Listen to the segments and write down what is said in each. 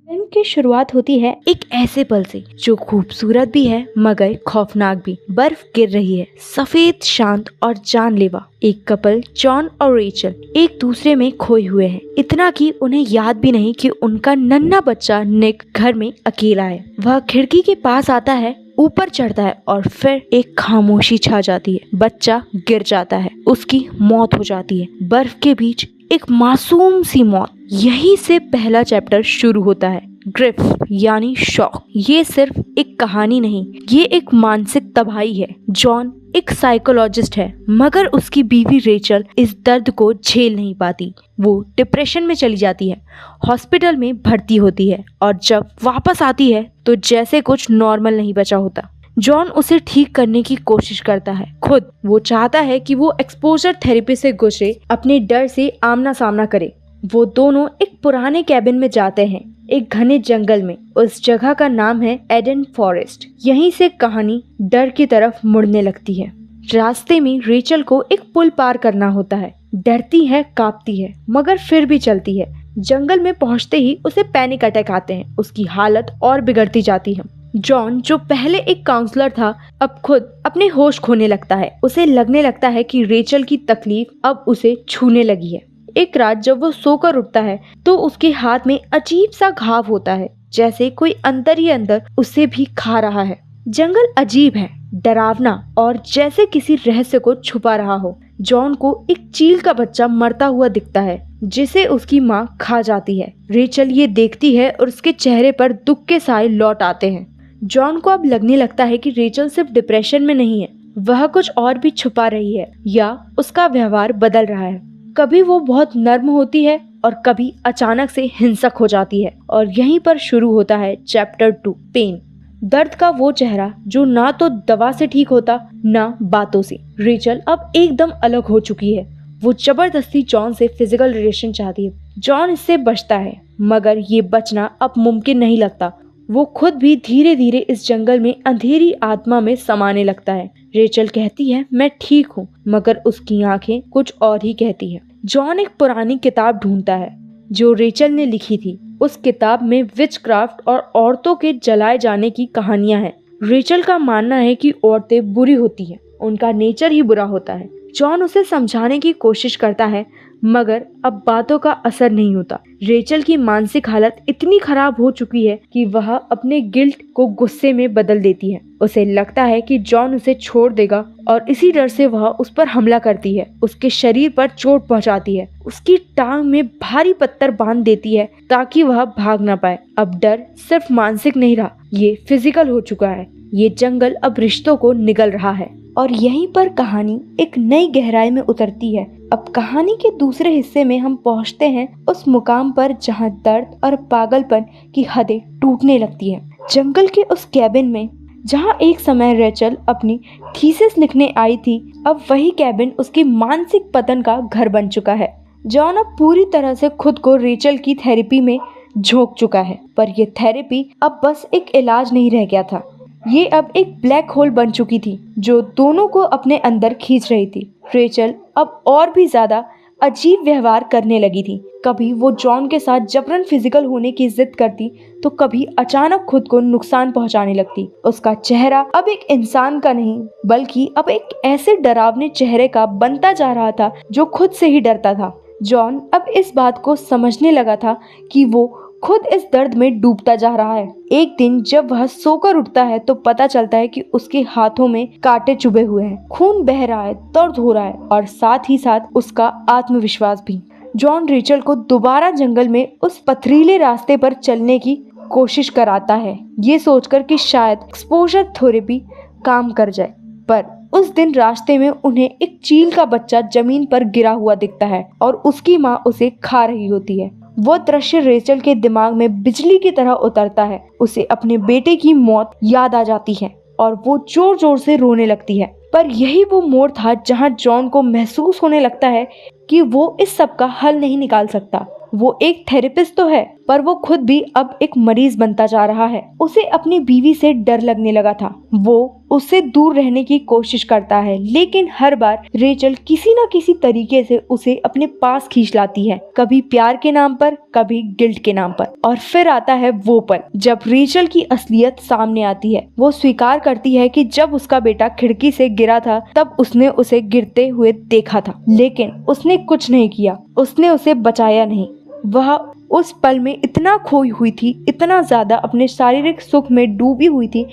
Film की शुरुआत होती है एक ऐसे पल से जो खूबसूरत भी है मगर खौफनाक भी। बर्फ गिर रही है, सफेद, शांत और जानलेवा। एक कपल जॉन और रेचल एक दूसरे में खोए हुए हैं, इतना कि उन्हें याद भी नहीं कि उनका नन्हा बच्चा निक घर में अकेला है। वह खिड़की के पास आता है, ऊपर चढ़ता है और फिर एक खामोशी छा जाती है। बच्चा गिर जाता है, उसकी मौत हो जाती है। बर्फ के बीच एक मासूम सी मौत। यहीं से पहला चैप्टर शुरू होता है। ग्रिफ यानी शॉक। ये सिर्फ एक कहानी नहीं, ये एक मानसिक तबाही है। जॉन एक साइकोलॉजिस्ट है, मगर उसकी बीवी रेचल इस दर्द को झेल नहीं पाती। वो डिप्रेशन में चली जाती है, हॉस्पिटल में भर्ती होती है और जब वापस आती है तो जैसे कुछ नॉर्मल नहीं बचा होता। जॉन उसे ठीक करने की कोशिश करता है खुद। वो चाहता है कि वो एक्सपोजर थेरेपी से गुजरे, अपने डर से आमना सामना करे। वो दोनों एक पुराने कैबिन में जाते हैं, एक घने जंगल में। उस जगह का नाम है एडन फॉरेस्ट। यहीं से कहानी डर की तरफ मुड़ने लगती है। रास्ते में रेचल को एक पुल पार करना होता है। डरती है, कांपती है, मगर फिर भी चलती है। जंगल में पहुंचते ही उसे पैनिक अटैक आते हैं। उसकी हालत और बिगड़ती जाती है। जॉन, जो पहले एक काउंसलर था, अब खुद अपने होश खोने लगता है। उसे लगने लगता है कि रेचल की तकलीफ अब उसे छूने लगी है। एक रात जब वो सोकर उठता है तो उसके हाथ में अजीब सा घाव होता है, जैसे कोई अंदर ही अंदर उसे भी खा रहा है। जंगल अजीब है, डरावना और जैसे किसी रहस्य को छुपा रहा हो। जॉन को एक चील का बच्चा मरता हुआ दिखता है, जिसे उसकी माँ खा जाती है। रेचल ये देखती है और उसके चेहरे पर दुख के साए लौट आते हैं। जॉन को अब लगने लगता है कि रेचल सिर्फ डिप्रेशन में नहीं है, वह कुछ और भी छुपा रही है या उसका व्यवहार बदल रहा है। कभी वो बहुत नर्म होती है और कभी अचानक से हिंसक हो जाती है। और यहीं पर शुरू होता है चैप्टर 2, पेन। दर्द का वो चेहरा जो ना तो दवा से ठीक होता ना बातों से। रेचल अब एकदम अलग हो चुकी है। वो जबरदस्ती जॉन से फिजिकल रिलेशन चाहती है। जॉन इससे बचता है, मगर ये बचना अब मुमकिन नहीं लगता। वो खुद भी धीरे धीरे इस जंगल में अंधेरी आत्मा में समाने लगता है। रेचल कहती है मैं ठीक हूँ, मगर उसकी आंखें कुछ और ही कहती है। जॉन एक पुरानी किताब ढूंढता है जो रेचल ने लिखी थी। उस किताब में विचक्राफ्ट और औरतों के जलाए जाने की कहानियां हैं। रेचल का मानना है कि औरतें बुरी होती हैं, उनका नेचर ही बुरा होता है। जॉन उसे समझाने की कोशिश करता है, मगर अब बातों का असर नहीं होता। रेचल की मानसिक हालत इतनी खराब हो चुकी है कि वह अपने गिल्ट को गुस्से में बदल देती है। उसे लगता है कि जॉन उसे छोड़ देगा और इसी डर से वह उस पर हमला करती है। उसके शरीर पर चोट पहुंचाती है, उसकी टांग में भारी पत्थर बांध देती है ताकि वह भाग न पाए। अब डर सिर्फ मानसिक नहीं रहा, ये फिजिकल हो चुका है। ये जंगल अब रिश्तों को निगल रहा है। और यहीं पर कहानी एक नई गहराई में उतरती है। अब कहानी के दूसरे हिस्से में हम पहुंचते हैं उस मुकाम पर जहां दर्द और पागलपन की हदें टूटने लगती है। जंगल के उस कैबिन में जहां एक समय रेचल अपनी थीसिस लिखने आई थी, अब वही कैबिन उसकी मानसिक पतन का घर बन चुका है। जॉन अब पूरी तरह से खुद को रेचल की थेरेपी में झोंक चुका है, पर यह थेरेपी अब बस एक इलाज नहीं रह गया था। ये अब एक ब्लैक होल बन चुकी थी जो दोनों को अपने अंदर खींच रही थी। रेचल अब और भी ज्यादा अजीब व्यवहार करने लगी थी। कभी वो जॉन के साथ जबरन फिजिकल होने की जिद करती तो कभी अचानक खुद को नुकसान पहुंचाने लगती। उसका चेहरा अब एक इंसान का नहीं बल्कि अब एक ऐसे डरावने चेहरे का बनता जा रहा था जो खुद से ही डरता था। जॉन अब इस बात को समझने लगा था कि वो खुद इस दर्द में डूबता जा रहा है। एक दिन जब वह सोकर उठता है तो पता चलता है कि उसके हाथों में कांटे चुभे हुए हैं, खून बह रहा है, दर्द हो रहा है और साथ ही साथ उसका आत्मविश्वास भी। जॉन रेचल को दोबारा जंगल में उस पथरीले रास्ते पर चलने की कोशिश कराता है, ये सोचकर कि शायद एक्सपोजर थेरेपी काम कर जाए। पर उस दिन रास्ते में उन्हें एक चील का बच्चा जमीन पर गिरा हुआ दिखता है और उसकी माँ उसे खा रही होती है। वो दृश्य रेचल के दिमाग में बिजली की तरह उतरता है। उसे अपने बेटे की मौत याद आ जाती है और वो जोर जोर से रोने लगती है। पर यही वो मोड़ था जहां जॉन को महसूस होने लगता है कि वो इस सब का हल नहीं निकाल सकता। वो एक थेरेपिस्ट तो है, पर वो खुद भी अब एक मरीज बनता जा रहा है। उसे अपनी बीवी से डर लगने लगा था। वो उससे दूर रहने की कोशिश करता है, लेकिन हर बार रेचल किसी न किसी तरीके से उसे अपने पास खींच लाती है, कभी प्यार के नाम पर, कभी गिल्ट के नाम पर। और फिर आता है वो पल जब रेचल की असलियत सामने आती है। वो स्वीकार करती है कि जब उसका बेटा खिड़की से गिरा था तब उसने उसे गिरते हुए देखा था, लेकिन उसने कुछ नहीं किया, उसने उसे बचाया नहीं। वह उस पल में इतना खोई हुई थी, इतना ज्यादा अपने शारीरिक सुख में डूबी हुई थी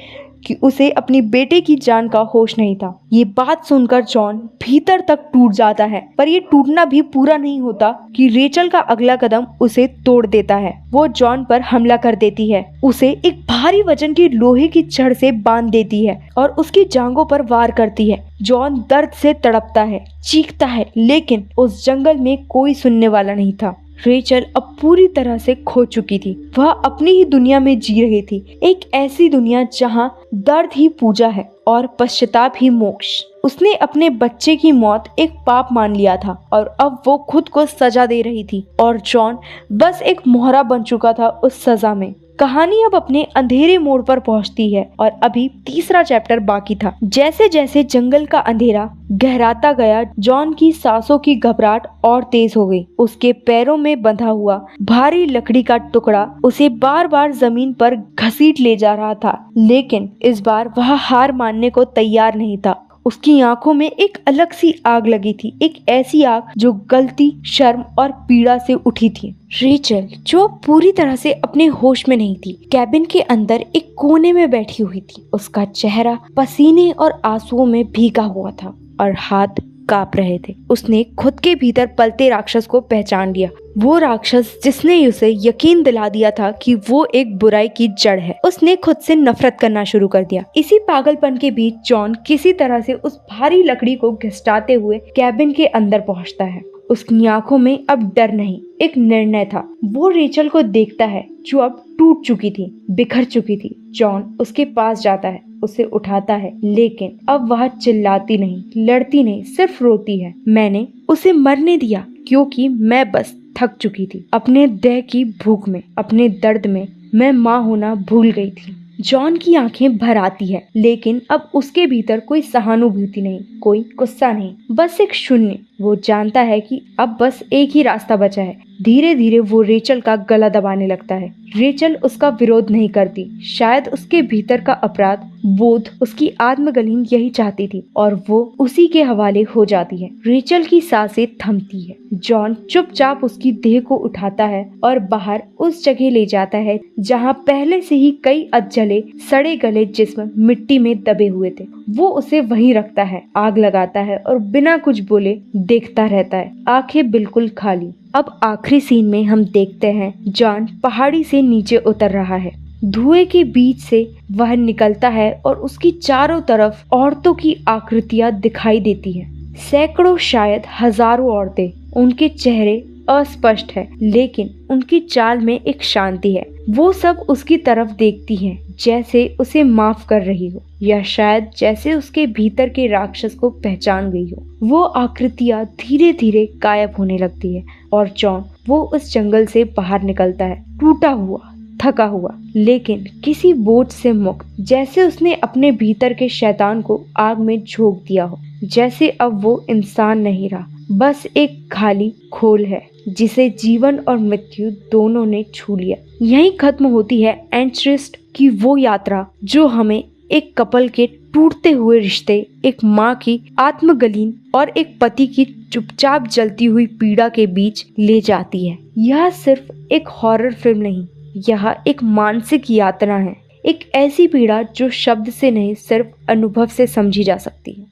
कि उसे अपनी बेटे की जान का होश नहीं था। ये बात सुनकर जॉन भीतर तक टूट जाता है, पर ये टूटना भी पूरा नहीं होता कि रेचल का अगला कदम उसे तोड़ देता है। वो जॉन पर हमला कर देती है, उसे एक भारी वजन की लोहे की छड़ से बांध देती है और उसकी जांघों पर वार करती है। जॉन दर्द से तड़पता है, चीखता है, लेकिन उस जंगल में कोई सुनने वाला नहीं था। रेचल अब पूरी तरह से खो चुकी थी। वह अपनी ही दुनिया में जी रही थी, एक ऐसी दुनिया जहां दर्द ही पूजा है और पश्चाताप ही मोक्ष। उसने अपने बच्चे की मौत एक पाप मान लिया था और अब वो खुद को सजा दे रही थी, और जॉन बस एक मोहरा बन चुका था उस सजा में। कहानी अब अपने अंधेरे मोड़ पर पहुंचती है और अभी तीसरा चैप्टर बाकी था। जैसे जैसे जंगल का अंधेरा गहराता गया, जॉन की सांसों की घबराहट और तेज हो गई। उसके पैरों में बंधा हुआ भारी लकड़ी का टुकड़ा उसे बार बार जमीन पर घसीट ले जा रहा था, लेकिन इस बार वह हार मानने को तैयार नहीं था। उसकी आंखों में एक अलग सी आग लगी थी, एक ऐसी आग जो गलती, शर्म और पीड़ा से उठी थी। रेचल, जो पूरी तरह से अपने होश में नहीं थी, कैबिन के अंदर एक कोने में बैठी हुई थी। उसका चेहरा पसीने और आंसुओं में भीगा हुआ था और हाथ कांप रहे थे। उसने खुद के भीतर पलते राक्षस को पहचान लिया, वो राक्षस जिसने उसे यकीन दिला दिया था कि वो एक बुराई की जड़ है। उसने खुद से नफरत करना शुरू कर दिया। इसी पागलपन के बीच जॉन किसी तरह से उस भारी लकड़ी को घिसटाते हुए कैबिन के अंदर पहुंचता है। उसकी आंखों में अब डर नहीं, एक निर्णय था। वो रेचल को देखता है जो अब टूट चुकी थी, बिखर चुकी थी। जॉन उसके पास जाता है, उसे उठाता है, लेकिन अब वह चिल्लाती नहीं, लड़ती नहीं, सिर्फ रोती है। मैंने उसे मरने दिया क्योंकि मैं बस थक चुकी थी। अपने देह की भूख में, अपने दर्द में मैं माँ होना भूल गई थी। जॉन की आंखें भर आती है, लेकिन अब उसके भीतर कोई सहानुभूति नहीं, कोई गुस्सा नहीं, बस एक शून्य। वो जानता है कि अब बस एक ही रास्ता बचा है। धीरे धीरे वो रेचल का गला दबाने लगता है। रेचल उसका विरोध नहीं करती, शायद उसके भीतर का अपराध बोध, उसकी आत्मगलीन यही चाहती थी और वो उसी के हवाले हो जाती है। रेचल की सांसें थमती है। जॉन चुपचाप उसकी देह को उठाता है और बाहर उस जगह ले जाता है जहाँ पहले से ही कई अधजले सड़े गले जिस्म मिट्टी में दबे हुए थे। वो उसे वहीं रखता है, आग लगाता है और बिना कुछ बोले देखता रहता है, आंखें बिल्कुल खाली। अब आखिरी सीन में हम देखते हैं जॉन पहाड़ी से नीचे उतर रहा है। धुएं के बीच से वह निकलता है और उसकी चारों तरफ औरतों की आकृतियां दिखाई देती हैं। सैकड़ों, शायद हजारों औरतें। उनके चेहरे अस्पष्ट है, लेकिन उनकी चाल में एक शांति है। वो सब उसकी तरफ देखती हैं, जैसे उसे माफ कर रही हो, या शायद जैसे उसके भीतर के राक्षस को पहचान गई हो। वो आकृतियां धीरे धीरे गायब होने लगती है और जॉन वो उस जंगल से बाहर निकलता है, टूटा हुआ, थका हुआ, लेकिन किसी बोझ से मुक्त, जैसे उसने अपने भीतर के शैतान को आग में झोंक दिया हो। जैसे अब वो इंसान नहीं रहा, बस एक खाली खोल है जिसे जीवन और मृत्यु दोनों ने छू लिया। यहीं खत्म होती है एंट्रिस्ट की वो यात्रा जो हमें एक कपल के टूटते हुए रिश्ते, एक माँ की आत्मगलीन और एक पति की चुपचाप जलती हुई पीड़ा के बीच ले जाती है। यह सिर्फ एक हॉरर फिल्म नहीं, यह एक मानसिक यात्रा है, एक ऐसी पीड़ा जो शब्द से नहीं, सिर्फ अनुभव से समझी जा सकती है।